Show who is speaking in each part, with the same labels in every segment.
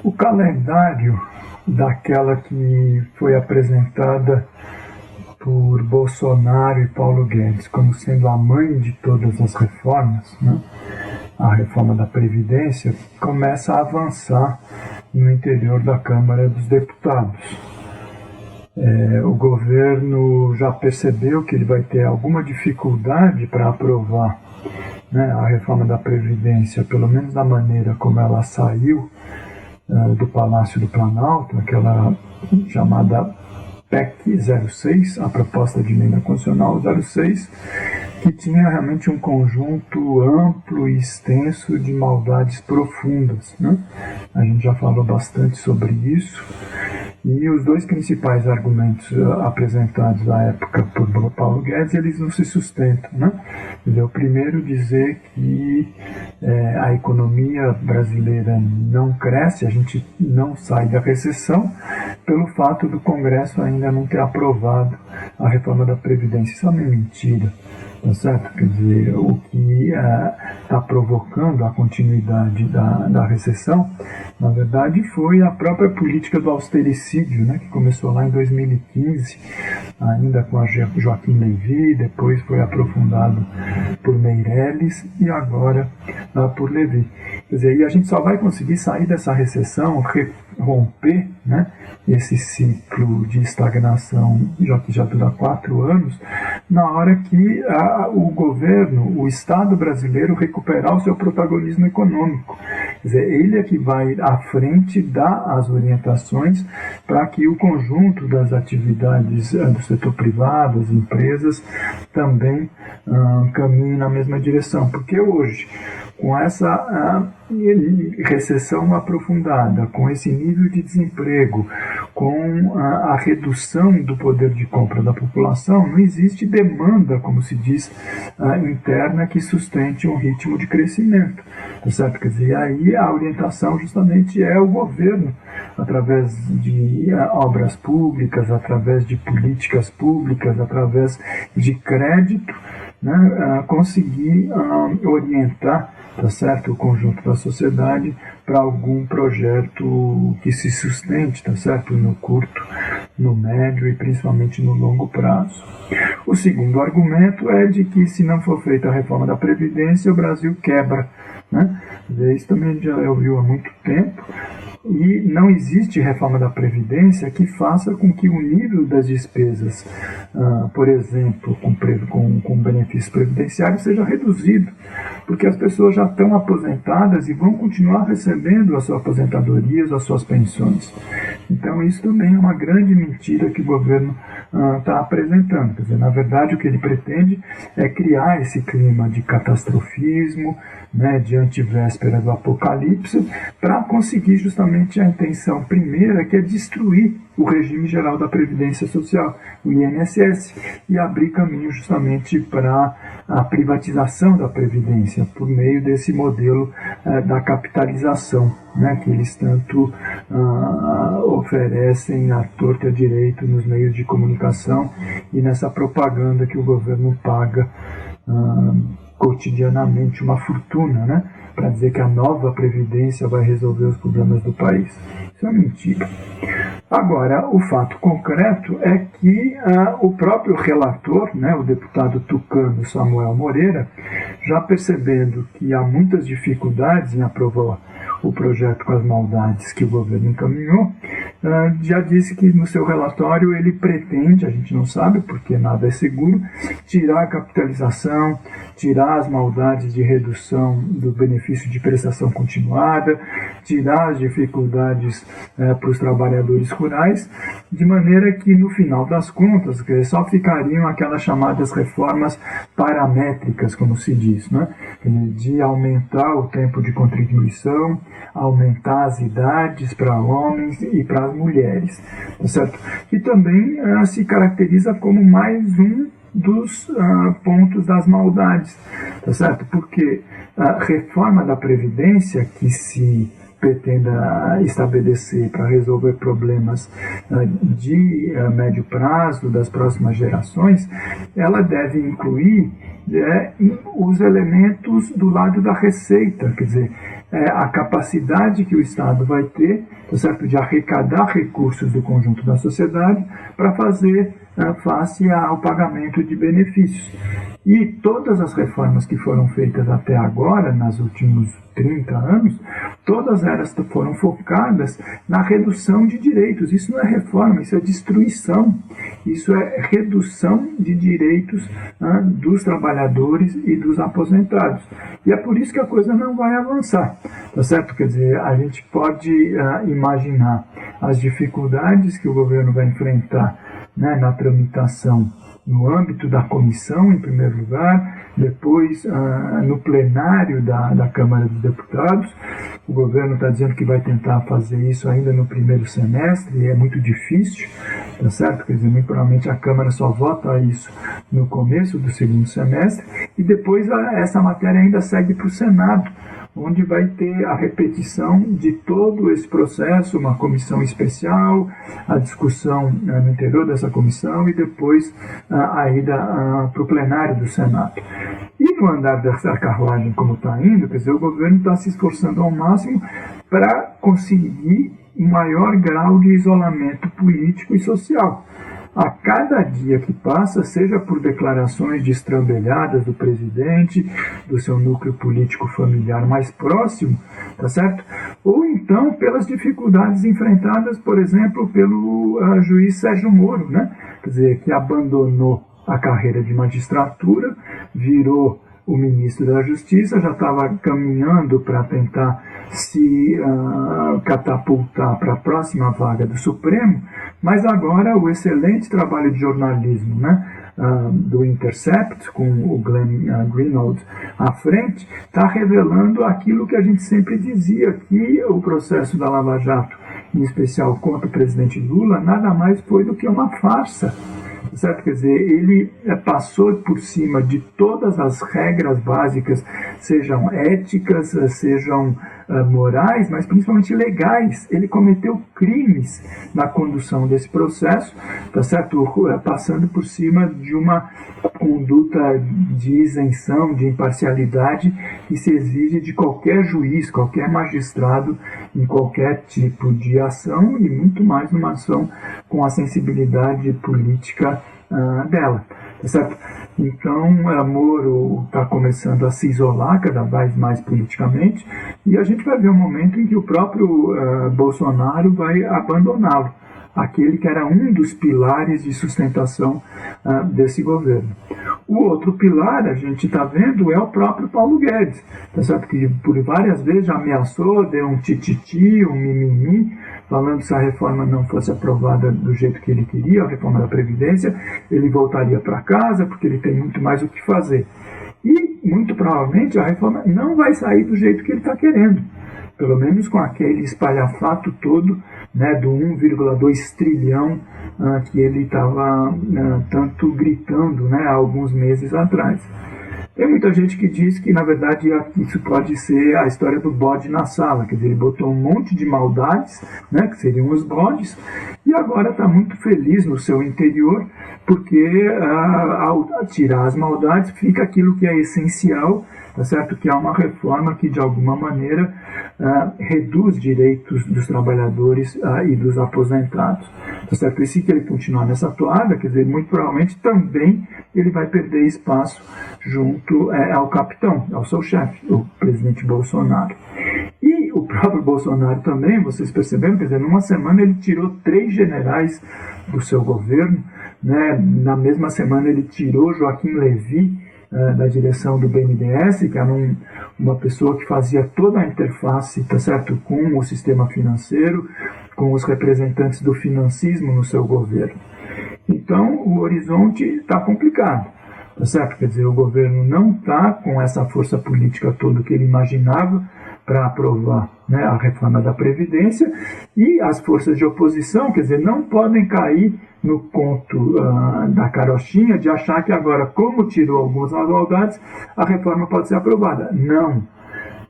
Speaker 1: O calendário daquela que foi apresentada por Bolsonaro e Paulo Guedes como sendo a mãe de todas as reformas, né? A reforma da Previdência, começa a avançar no interior da Câmara dos Deputados. O governo já percebeu que ele vai ter alguma dificuldade para aprovar, né, a reforma da Previdência, pelo menos da maneira como ela saiu do Palácio do Planalto, aquela chamada PEC 06, a proposta de emenda constitucional 06, que tinha realmente um conjunto amplo e extenso de maldades profundas, né? A gente já falou bastante sobre isso. E os dois principais argumentos apresentados à época por Paulo Guedes, eles não se sustentam, né? O primeiro, dizer que a economia brasileira não cresce, a gente não sai da recessão, pelo fato do Congresso ainda não ter aprovado a reforma da Previdência. Isso é uma mentira. Tá certo? Quer dizer, o que está provocando a continuidade da recessão, na verdade, foi a própria política do austericídio, né, que começou lá em 2015, ainda com a Joaquim Levy, depois foi aprofundado por Meirelles e agora por Levy. Quer dizer, e a gente só vai conseguir sair dessa recessão, romper, né, esse ciclo de estagnação que já dura 4 anos, na hora que o governo, o Estado brasileiro recuperar o seu protagonismo econômico. Quer dizer, ele é que vai à frente dar as orientações para que o conjunto das atividades do setor privado, as empresas, também caminhem na mesma direção. Porque hoje, com essa recessão aprofundada, com esse nível de desemprego, com a redução do poder de compra da população, não existe demanda, como se diz, interna que sustente um ritmo de crescimento. Tá certo? Quer dizer, aí a orientação justamente é o governo, através de obras públicas, através de políticas públicas, através de crédito, né, conseguir orientar, tá certo, o conjunto da sociedade para algum projeto que se sustente, tá certo, no curto, no médio e principalmente no longo prazo. O segundo argumento é de que, se não for feita a reforma da Previdência, o Brasil quebra, né? Isso também a gente já ouviu há muito tempo. E não existe reforma da Previdência que faça com que o nível das despesas, por exemplo, com benefícios previdenciários, seja reduzido, porque as pessoas já estão aposentadas e vão continuar recebendo as suas aposentadorias, as suas pensões. Então isso também é uma grande mentira que o governo está apresentando. Quer dizer, na verdade, o que ele pretende é criar esse clima de catastrofismo, né, de antivéspera do apocalipse, para conseguir justamente a intenção primeira, que é destruir o regime geral da Previdência Social, o INSS, e abrir caminho justamente para a privatização da Previdência, por meio desse modelo da capitalização, né, que eles tanto oferecem à torta e à direito nos meios de comunicação e nessa propaganda que o governo paga cotidianamente uma fortuna, né, para dizer que a nova Previdência vai resolver os problemas do país. Isso é mentira. Agora, o fato concreto é que o próprio relator, né, o deputado tucano Samuel Moreira, já percebendo que há muitas dificuldades em aprovar o projeto com as maldades que o governo encaminhou, já disse que no seu relatório ele pretende, a gente não sabe porque nada é seguro, tirar a capitalização, tirar as maldades de redução do benefício de prestação continuada, tirar as dificuldades para os trabalhadores rurais, de maneira que no final das contas só ficariam aquelas chamadas reformas paramétricas, como se diz, né? De aumentar o tempo de contribuição, aumentar as idades para homens e para as mulheres, tá certo? E também se caracteriza como mais um dos pontos das maldades, tá certo? Porque a reforma da Previdência que se pretenda estabelecer para resolver problemas de médio prazo das próximas gerações, ela deve incluir os elementos do lado da receita, quer dizer, a capacidade que o Estado vai ter, tá certo, de arrecadar recursos do conjunto da sociedade para fazer face ao pagamento de benefícios. E todas as reformas que foram feitas até agora, nos últimos 30 anos, todas elas foram focadas na redução de direitos. Isso não é reforma, isso é destruição. Isso é redução de direitos dos trabalhadores e dos aposentados. E é por isso que a coisa não vai avançar, tá certo? Quer dizer, a gente pode imaginar as dificuldades que o governo vai enfrentar, né, na tramitação no âmbito da comissão, em primeiro lugar, depois no plenário da Câmara dos Deputados. O governo está dizendo que vai tentar fazer isso ainda no primeiro semestre, e é muito difícil, tá certo? Quer dizer, muito provavelmente a Câmara só vota isso no começo do segundo semestre, e depois essa matéria ainda segue para o Senado, onde vai ter a repetição de todo esse processo, uma comissão especial, a discussão no interior dessa comissão e depois a ida para o plenário do Senado. E no andar dessa carruagem, como está indo, quer dizer, o governo está se esforçando ao máximo para conseguir um maior grau de isolamento político e social. A cada dia que passa, seja por declarações destrambelhadas do presidente, do seu núcleo político familiar mais próximo, tá certo? Ou então pelas dificuldades enfrentadas, por exemplo, pelo juiz Sérgio Moro, né? Quer dizer, que abandonou a carreira de magistratura, virou o ministro da Justiça, já estava caminhando para tentar se catapultar para a próxima vaga do Supremo, mas agora o excelente trabalho de jornalismo, né, do Intercept, com o Glenn Greenwald à frente, está revelando aquilo que a gente sempre dizia, que o processo da Lava Jato, em especial contra o presidente Lula, nada mais foi do que uma farsa. Certo? Quer dizer, ele passou por cima de todas as regras básicas, sejam éticas, sejam morais, mas principalmente legais. Ele cometeu crimes na condução desse processo, tá certo? Passando por cima de uma conduta de isenção, de imparcialidade que se exige de qualquer juiz, qualquer magistrado em qualquer tipo de ação, e muito mais numa ação com a sensibilidade política dela, tá certo? Então, Moro está começando a se isolar cada vez mais politicamente, e a gente vai ver um momento em que o próprio Bolsonaro vai abandoná-lo, aquele que era um dos pilares de sustentação desse governo. O outro pilar, a gente está vendo, é o próprio Paulo Guedes, tá certo? Que por várias vezes já ameaçou, deu um tititi, um mimimi, falando que se a reforma não fosse aprovada do jeito que ele queria, a reforma da Previdência, ele voltaria para casa, porque ele tem muito mais o que fazer. E, muito provavelmente, a reforma não vai sair do jeito que ele está querendo, pelo menos com aquele espalhafato todo, né, do 1,2 trilhão que ele estava tanto gritando, né, há alguns meses atrás. Tem muita gente que diz que, na verdade, isso pode ser a história do bode na sala, quer dizer, ele botou um monte de maldades, né, que seriam os bodes, e agora está muito feliz no seu interior, porque ao tirar as maldades fica aquilo que é essencial, tá certo? Que é uma reforma que, de alguma maneira, reduz direitos dos trabalhadores e dos aposentados. Tá certo? E se ele continuar nessa toada, quer dizer, muito provavelmente também ele vai perder espaço junto ao capitão, ao seu chefe, o presidente Bolsonaro. E o próprio Bolsonaro também, vocês perceberam, quer dizer, numa semana ele tirou 3 generais do seu governo, né? Na mesma semana ele tirou Joaquim Levy da direção do BNDES, que era uma pessoa que fazia toda a interface, tá certo, com o sistema financeiro, com os representantes do financismo no seu governo. Então, o horizonte está complicado, tá certo? Quer dizer, o governo não está com essa força política toda que ele imaginava para aprovar, né, a reforma da Previdência, e as forças de oposição, quer dizer, não podem cair no conto da carochinha de achar que agora, como tirou algumas maldades, a reforma pode ser aprovada. Não.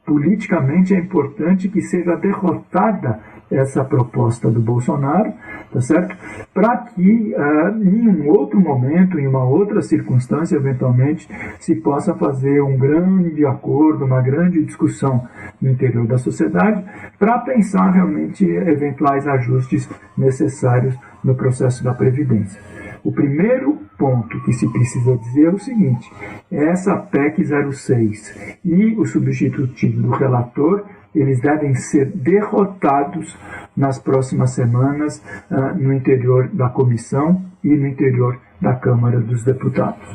Speaker 1: politicamente é importante que seja derrotada essa proposta do Bolsonaro, tá certo? Para que em um outro momento, em uma outra circunstância, eventualmente, se possa fazer um grande acordo, uma grande discussão no interior da sociedade, para pensar realmente eventuais ajustes necessários no processo da Previdência. O primeiro ponto que se precisa dizer é o seguinte: essa PEC 06 e o substitutivo do relator, eles devem ser derrotados nas próximas semanas no interior da comissão e no interior da Câmara dos Deputados.